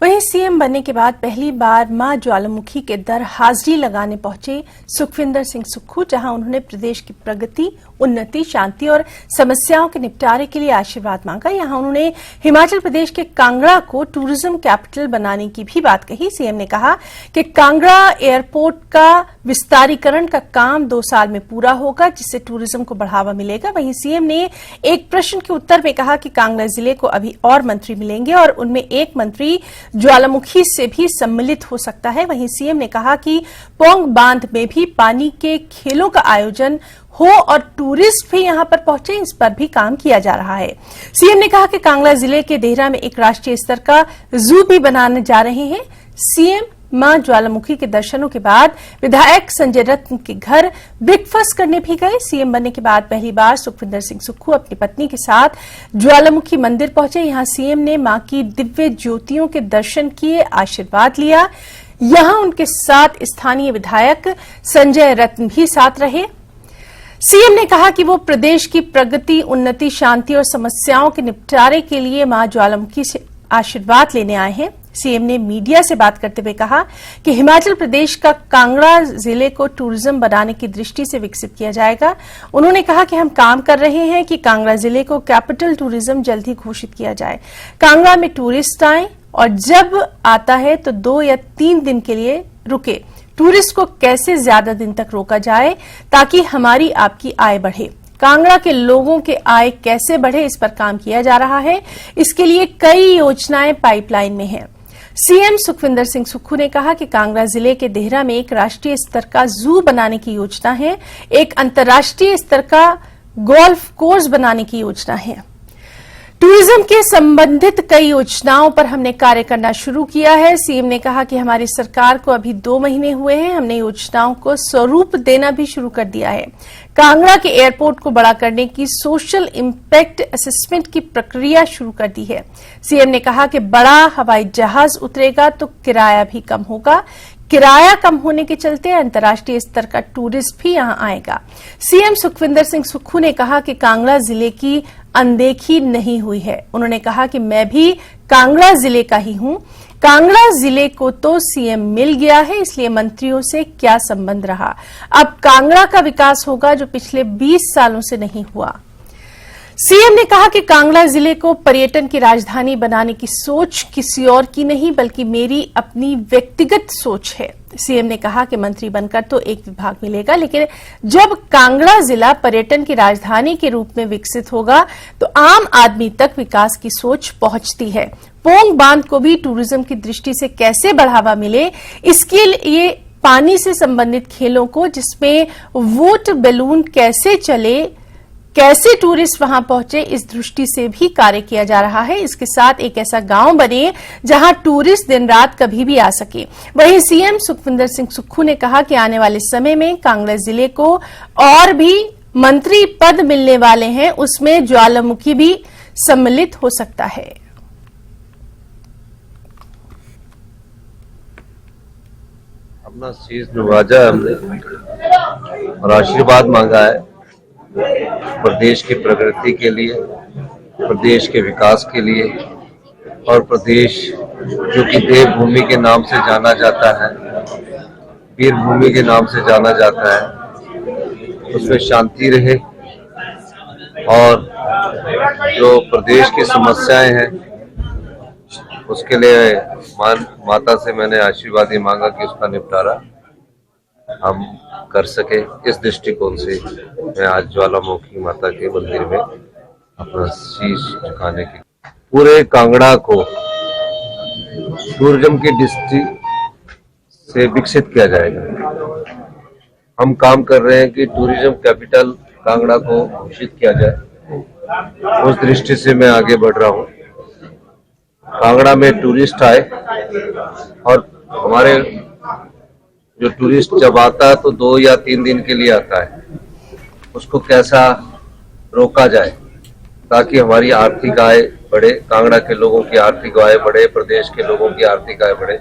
वहीं सीएम बनने के बाद पहली बार मां ज्वालामुखी के दर हाजिरी लगाने पहुंचे सुखविंदर सिंह सुक्खू, जहां उन्होंने प्रदेश की प्रगति, उन्नति, शांति और समस्याओं के निपटारे के लिए आशीर्वाद मांगा। यहां उन्होंने हिमाचल प्रदेश के कांगड़ा को टूरिज्म कैपिटल बनाने की भी बात कही। सीएम ने कहा कि कांगड़ा एयरपोर्ट का विस्तारीकरण का काम 2 साल में पूरा होगा, जिससे टूरिज्म को बढ़ावा मिलेगा। वहीं सीएम ने एक प्रश्न के उत्तर में कहा कि कांगड़ा जिले को अभी और मंत्री मिलेंगे और उनमें एक मंत्री ज्वालामुखी से भी सम्मिलित हो सकता है। वहीं सीएम ने कहा कि पौंग बांध में भी पानी के खेलों का आयोजन हो और टूरिस्ट भी यहां पर पहुंचे, इस पर भी काम किया जा रहा है। सीएम ने कहा कि कांगड़ा जिले के देहरा में एक राष्ट्रीय स्तर का जू भी बनाने जा रहे हैं। सीएम मां ज्वालामुखी के दर्शनों के बाद विधायक संजय रत्न के घर ब्रेकफास्ट करने भी गए। सीएम बनने के बाद पहली बार सुखविंदर सिंह सुक्खू अपनी पत्नी के साथ ज्वालामुखी मंदिर पहुंचे। यहां सीएम ने मां की दिव्य ज्योतियों के दर्शन किए, आशीर्वाद लिया। यहां उनके साथ स्थानीय विधायक संजय रत्न भी साथ रहे। सीएम ने कहा कि वो प्रदेश की प्रगति, उन्नति, शांति और समस्याओं के निपटारे के लिए मां ज्वालामुखी से आशीर्वाद लेने आए हैं। सीएम ने मीडिया से बात करते हुए कहा कि हिमाचल प्रदेश का कांगड़ा जिले को टूरिज्म बनाने की दृष्टि से विकसित किया जाएगा। उन्होंने कहा कि हम काम कर रहे हैं कि कांगड़ा जिले को कैपिटल टूरिज्म जल्द ही घोषित किया जाए। कांगड़ा में टूरिस्ट आए और जब आता है तो 2 या 3 दिन के लिए रुके। टूरिस्ट को कैसे ज्यादा दिन तक रोका जाए ताकि हमारी आपकी आय बढ़े। कांगड़ा के लोगों के आय कैसे बढ़े, इस पर काम किया जा रहा है। इसके लिए कई योजनाएं पाइपलाइन में हैं। सीएम सुखविंदर सिंह सुक्खू ने कहा कि कांगड़ा जिले के देहरा में एक राष्ट्रीय स्तर का जू बनाने की योजना है, एक अंतर्राष्ट्रीय स्तर का गोल्फ कोर्स बनाने की योजना है। टूरिज्म के संबंधित कई योजनाओं पर हमने कार्य करना शुरू किया है। सीएम ने कहा कि हमारी सरकार को अभी 2 महीने हुए हैं, हमने योजनाओं को स्वरूप देना भी शुरू कर दिया है। कांगड़ा के एयरपोर्ट को बड़ा करने की सोशल इंपैक्ट असेसमेंट की प्रक्रिया शुरू कर दी है। सीएम ने कहा कि बड़ा हवाई जहाज उतरेगा तो किराया भी कम होगा। किराया कम होने के चलते अंतर्राष्ट्रीय स्तर का टूरिस्ट भी यहां आएगा। सीएम सुखविंदर सिंह सुक्खू ने कहा कि कांगड़ा जिले की अनदेखी नहीं हुई है। उन्होंने कहा कि मैं भी कांगड़ा जिले का ही हूं। कांगड़ा जिले को तो सीएम मिल गया है, इसलिए मंत्रियों से क्या संबंध रहा। अब कांगड़ा का विकास होगा जो पिछले 20 सालों से नहीं हुआ। सीएम ने कहा कि कांगड़ा जिले को पर्यटन की राजधानी बनाने की सोच किसी और की नहीं बल्कि मेरी अपनी व्यक्तिगत सोच है। सीएम ने कहा कि मंत्री बनकर तो एक विभाग मिलेगा, लेकिन जब कांगड़ा जिला पर्यटन की राजधानी के रूप में विकसित होगा तो आम आदमी तक विकास की सोच पहुंचती है। पौंग बांध को भी टूरिज्म की दृष्टि से कैसे बढ़ावा मिले, इसके लिए पानी से संबंधित खेलों को, जिसमें वोट बैलून कैसे चले, कैसे टूरिस्ट वहां पहुंचे, इस दृष्टि से भी कार्य किया जा रहा है। इसके साथ एक ऐसा गांव बने जहां टूरिस्ट दिन रात कभी भी आ सके। वहीं सीएम सुखविंदर सिंह सुक्खू ने कहा कि आने वाले समय में कांगड़ा जिले को और भी मंत्री पद मिलने वाले हैं, उसमें ज्वालामुखी भी सम्मिलित हो सकता है। अपना शीश नवाजा हमने और आशीर्वाद मांगा है प्रदेश की प्रगति के लिए, प्रदेश के विकास के लिए और प्रदेश जो कि देवभूमि के नाम से जाना जाता है, वीर भूमि के नाम से जाना जाता है, उसमें शांति रहे और जो प्रदेश की समस्याएं हैं उसके लिए माता से मैंने आशीर्वाद मांगा कि उसका निपटारा हम कर सके। इस दृष्टिकोण से मैं आज ज्वालामुखी माता के मंदिर में अपना शीश झुकाने की पूरे कांगड़ा को टूरिज्म की दृष्टि से विकसित किया जाएगा। हम काम कर रहे हैं कि टूरिज्म कैपिटल कांगड़ा को घोषित किया जाए, उस दृष्टि से मैं आगे बढ़ रहा हूँ। कांगड़ा में टूरिस्ट आए और हमारे जो टूरिस्ट जब आता है तो 2 या 3 दिन के लिए आता है, उसको कैसा रोका जाए ताकि हमारी आर्थिक आय बढ़े, कांगड़ा के लोगों की आर्थिक आय बढ़े, प्रदेश के लोगों की आर्थिक आय बढ़े।